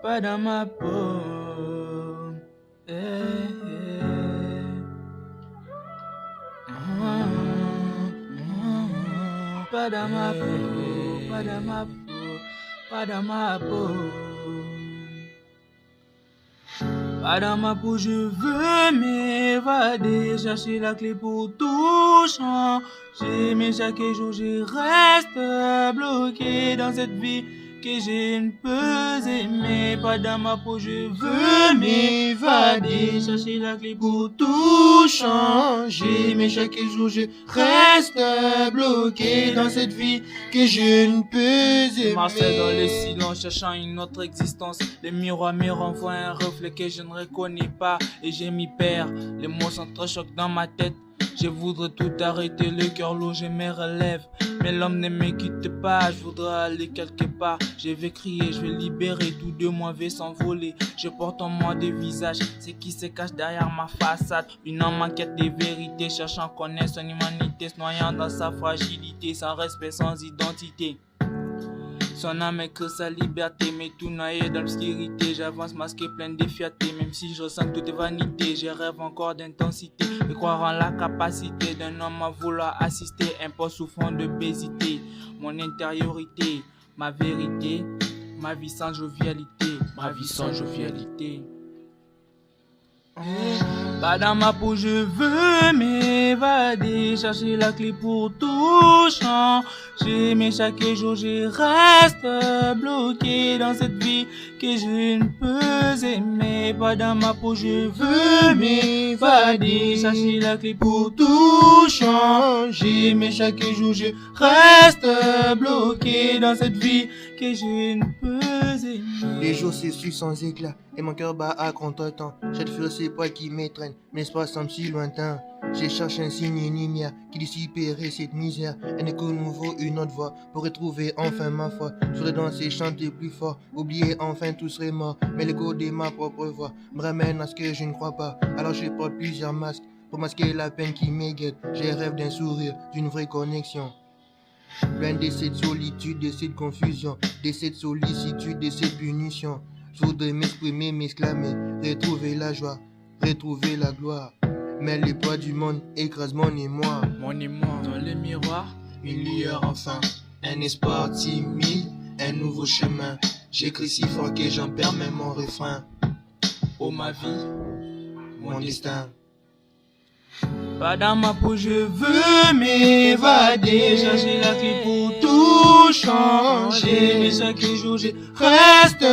Pas dans ma peau. Pas dans ma peau, pas dans ma peau, pas dans ma peau. Pas dans ma peau, je veux m'évader, chercher la clé pour tout changer. Mais chaque jour, je reste bloqué dans cette vie que je ne peux aimer. Pas dans ma peau, je veux m'évader, chercher la clé pour tout changer. Mais chaque jour, je reste bloqué dans cette vie que je ne peux aimer. Marcher dans le silence, cherchant une autre existence. Les miroirs me renvoient un reflet que je ne reconnais pas et je m'y perds. Les mots s'entrechoquent dans ma tête. Je voudrais tout arrêter, le cœur lourd, je me relève. Mais l'homme ne me quitte pas, je voudrais aller quelque part. Je vais crier, je vais libérer, tout de moi va s'envoler. Je porte en moi des visages, ce qui se cache derrière ma façade. Une âme en quête de vérité, cherchant à connaître son humanité, se noyant dans sa fragilité, sans respect, sans identité. Son âme est que sa liberté, mais tout noyé dans l'obscurité. J'avance masqué, plein de fierté, même si je ressens toute vanité. Je rêve encore d'intensité, de croire en la capacité d'un homme à vouloir assister. Un poste souffrant de bésité, mon intériorité, ma vérité, ma vie sans jovialité, ma vie sans jovialité. Pas dans ma peau, je veux m'évader, chercher la clé pour tout changer. Mais chaque jour, je reste bloqué dans cette vie que je ne peux aimer. Pas dans ma peau, je veux m'évader, chercher la clé pour tout changer. Mais chaque jour, je reste bloqué dans cette vie que je ne peux aimer. Les jours s'essuient sans éclat et mon cœur bat à contre-temps. Cette fureur, c'est poids qui m'étreignent, mais l'espace semble si lointain. Je cherche un signe, une lumière qui dissiperait cette misère. Un écho nouveau, une autre voix pour retrouver enfin ma foi. Je voudrais danser, chanter plus fort, oublier enfin tout serait mort. Mais l'écho de ma propre voix me ramène à ce que je ne crois pas. Alors je porte plusieurs masques pour masquer la peine qui m'éguette. J'ai rêve d'un sourire, d'une vraie connexion. Loin de cette solitude, de cette confusion, de cette sollicitude, de cette punition. Je voudrais m'exprimer, m'exclamer, retrouver la joie, retrouver la gloire. Mais les poids du monde écrasent mon émoi. Mon émoi dans le miroir, Une lueur enfin, un espoir timide, un nouveau chemin. J'écris si fort que j'en perds même mon refrain. oh ma vie. Mon destin. Pas dans ma peau, je veux m'évader, chercher la clé pour tout changer. Mais chaque jour, je reste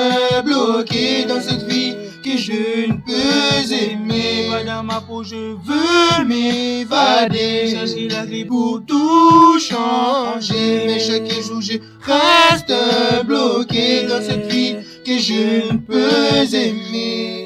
bloqué dans cette vie que je ne peux aimer. Pas dans ma peau, je veux m'évader, chercher la clé pour tout changer. Mais chaque jour, je reste bloqué dans cette vie que je ne peux aimer.